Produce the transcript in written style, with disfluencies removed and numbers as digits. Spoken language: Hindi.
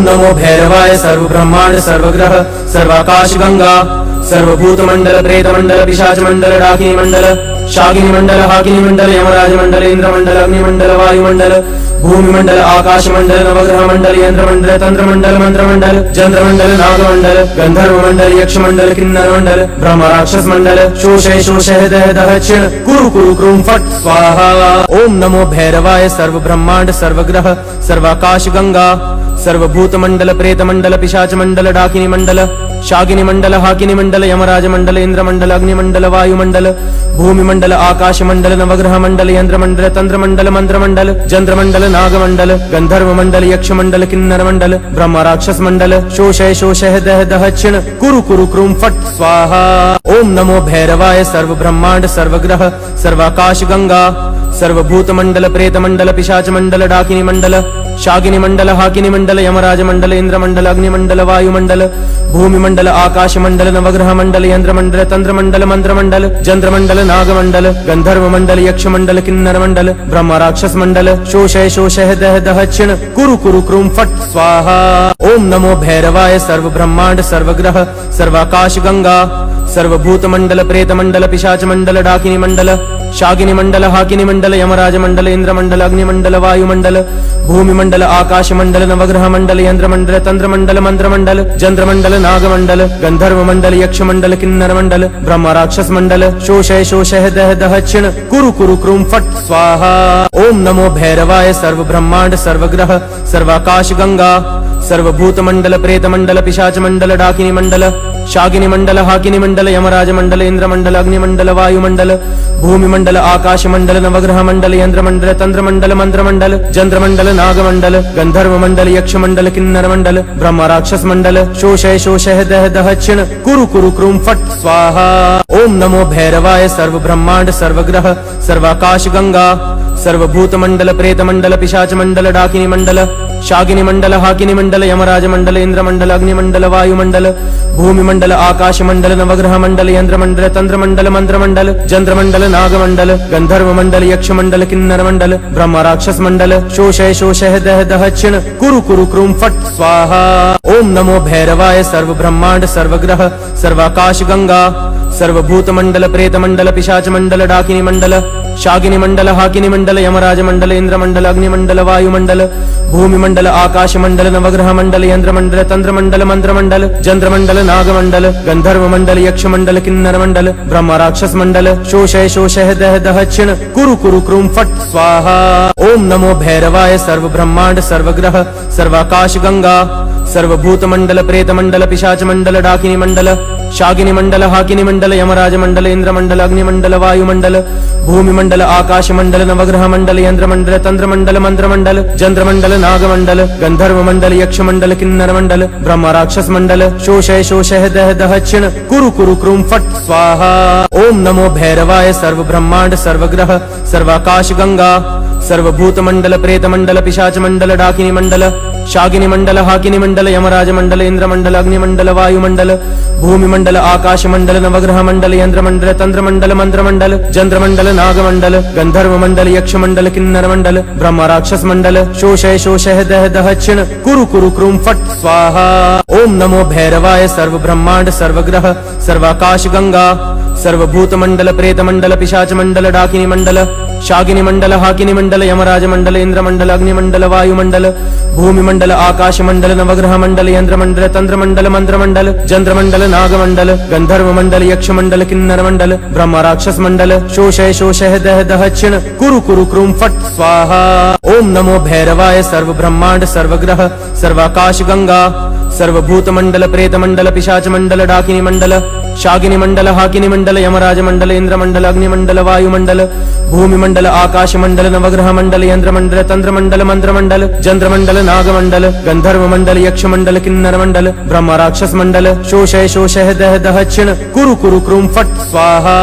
नमो भैरवाय सर्व ब्रह्मांड सर्वग्रह सर्वाकाश गंगा सर्वभूत मंडल प्रेत मंडल पिशाच मंडल डाकिनी मंडल शाकिनी मंडल हाकिनी मंडल यमराज मंडल इंद्र मंडल अग्नि मंडल वायु मंडल भूमि मंडल आकाश मंडल नवग्रह मंडल यंत्र मंडल तंत्र मंडल मंत्र मंडल चंद्र मंडल नाग मंडल गंधर्व मंडल यक्ष मंडल किन्नर मंडल ब्रह्म राक्षस मंडल शोषय शोषय दह दह क्षण कुरु कुरु क्रूम फट स्वाहा। ओम नमो भैरवाय सर्व ब्रह्मांड सर्वग्रह सर्वाकाश गंगा सर्वभूत मंडल प्रेत मंडल पिशाच मंडल डाकिनी मंडल शाकिनी मंडल हाकिनी मंडल यमराज मंडल इंद्र मंडल अग्नि मंडल वायु मंडल भूमि मंडल आकाश मंडल नवग्रह मंडल यंत्र मंडल तंत्र मंडल मंत्र मंडल चंद्र मंडल नाग मंडल गंधर्व मंडल यक्ष मंडल किन्नर मंडल ब्रह्म राक्षस मंडल शोषय शोषय दह दह क्षण कुरु कुरु क्रूम फट स्वाहा। ओम नमो भैरवाय सर्व ब्रह्मांड सर्वग्रह सर्वाकाश गंगा सर्वभूत मंडल प्रेत मंडल पिशाच मंडल डाकिनी मंडल शाकिनी मंडल हाकिनी मंडल यमराज मंडल इंद्र मंडल अग्नि मंडल वायु मंडल भूमि मंडल आकाश मंडल नवग्रह मंडल यंत्र मंडल तंत्र मंडल मंत्र मंडल चंद्र मंडल नाग मंडल गंधर्व मंडल यक्ष मंडल किन्नर मंडल ब्रह्म राक्षस मंडल शोषय शोषय दह दह क्षण कुरु कुरु क्रूम फट स्वाहा। ओम नमो भैरवाय सर्व ब्रह्मांड सर्वग्रह सर्वाकाश गंगा सर्वभूत मंडल प्रेत मंडल पिशाच मंडल डाकिनी मंडल शाकिनी मंडल हाकिनी मंडल यमराज मंडल इंद्र मंडल अग्नि मंडल वायु मंडल भूमि मंडल आकाश मंडल नवग्रह मंडल यंत्र मंडल तंत्र मंडल मंत्र मंडल चंद्र मंडल नाग मंडल गंधर्व मंडल यक्ष मंडल किन्नर मंडल ब्रह्म राक्षस मंडल शोषय शोषय दह दह क्षण कुरु कुरु क्रूम फट स्वाहा। ओम नमो भैरवाय सर्व ब्रह्मांड सर्वग्रह सर्वाकाश गंगा सर्वभूत मंडल प्रेत मंडल पिशाच मंडल डाकिनी मंडल शाकिनी मंडल हाकिनी मंडल यमराज मंडल इंद्र मंडल अग्नि मंडल वायु मंडल भूमि मंडल आकाश मंडल नवग्रह मंडल यंत्र मंडल तंत्र मंडल मंत्र मंडल चंद्र मंडल नाग मंडल गंधर्व मंडल यक्ष मंडल किन्नर मंडल ब्रह्म राक्षस मंडल शोषय शोषय दह दह क्षण कुरु कुरु क्रूम फट स्वाहा। ओम नमो भैरवाय सर्व ब्रह्मांड सर्वग्रह सर्वाकाश गंगा सर्वभूत मंडल प्रेत मंडल पिशाच मंडल डाकिनी मंडल शाकिनी मंडल हाकिनी मंडल यमराज मंडल इंद्र मंडल अग्नि मंडल वायु मंडल भूमि मंडल आकाश मंडल नवग्रह मंडल यंत्र मंडल तंत्र मंडल मंत्र मंडल चंद्र मंडल नाग मंडल गंधर्व मंडल यक्ष मंडल किन्नर मंडल ब्रह्म राक्षस मंडल शोषय शोषय दह दह क्षण कुरु कुरु क्रूम फट स्वाहा। ओम नमो भैरवाय सर्व ब्रह्मांड सर्वग्रह सर्वाकाश गंगा सर्वभूत मंडल प्रेत मंडल पिशाच मंडल डाकिनी मंडल शाकिनी मंडल हाकिनी मंडल यमराज मंडल इंद्र मंडल अग्नि मंडल वायु मंडल भूमि मंडल आकाश मंडल नवग्रह मंडल यंत्र मंडल तंत्र मंडल मंत्र मंडल चंद्र मंडल नाग मंडल गंधर्व मंडल यक्ष मंडल किन्नर मंडल ब्रह्म राक्षस मंडल शोषय शोषय दह दह क्षण कुरु कुरु क्रूम फट स्वाहा। ओम नमो भैरवाय सर्व ब्रह्मांड सर्वग्रह सर्वाकाश गंगा सर्वभूत मंडल प्रेत मंडल पिशाच मंडल डाकिनी मंडल शाकिनी मंडल हाकिनी मंडल यमराज मंडल इंद्र मंडल अग्नि मंडल वायु मंडल भूमि मंडल आकाश मंडल नवग्रह मंडल यंत्र मंडल तंत्र मंडल मंत्र मंडल चंद्र मंडल नाग मंडल गंधर्व मंडल यक्ष मंडल किन्नर मंडल ब्रह्म राक्षस मंडल शोषय शोषय दह दह क्षण कुरु कुरु क्रूम फट स्वाहा। ओम नमो भैरवाय सर्व ब्रह्मांड सर्वग्रह सर्वाकाश गंगा सर्वभूत मंडल प्रेत मंडल पिशाच मंडल डाकिनी मंडल शाकिनी मंडल हाकिनी मंडल यमराज मंडल इंद्र मंडल अग्नि मंडल वायु मंडल भूमि मंडल आकाश मंडल नवग्रह मंडल यंत्र मंडल तंत्र मंडल मंत्र मंडल चंद्र मंडल नाग मंडल गंधर्व मंडल यक्ष मंडल किन्नर मंडल ब्रह्म राक्षस मंडल शोषय शोषय दह दह क्षण कुरु कुरु क्रूम फट स्वाहा। ओम नमो भैरवाय सर्व ब्रह्मांड सर्वग्रह सर्वाकाश गंगा सर्वभूत मंडल प्रेत मंडल पिशाच मंडल डाकिनी मंडल शाकिनी मंडल हाकिनी मंडल यमराज मंडल इंद्र मंडल अग्नि मंडल वायु मंडल भूमि मंडल आकाश मंडल नवग्रह मंडल यंत्र मंडल तंत्र मंडल मंत्र मंडल चंद्र मंडल नाग मंडल गंधर्व मंडल यक्ष मंडल किन्नर मंडल ब्रह्म राक्षस मंडल शोषय शोषय दह दह क्षण कुरु कुरु क्रूम फट स्वाहा। ओम नमो भैरवाय सर्व ब्रह्मांड सर्वग्रह सर्वाकाश गंगा सर्वभूत मंडल प्रेत मंडल पिशाच मंडल डाकिनी मंडल शाकिनी मंडल हाकिनी मंडल यमराज मंडल इंद्र मंडल अग्नि मंडल वायु मंडल भूमि मंडल आकाश मंडल नवग्रह मंडल यंत्र मंडल तंत्र मंडल मंत्र मंडल चंद्र मंडल नाग मंडल गंधर्व मंडल यक्ष मंडल किन्नर मंडल ब्रह्म राक्षस मंडल शोषय शोषय दह दह क्षण कुरु कुरु क्रूम फट स्वाहा।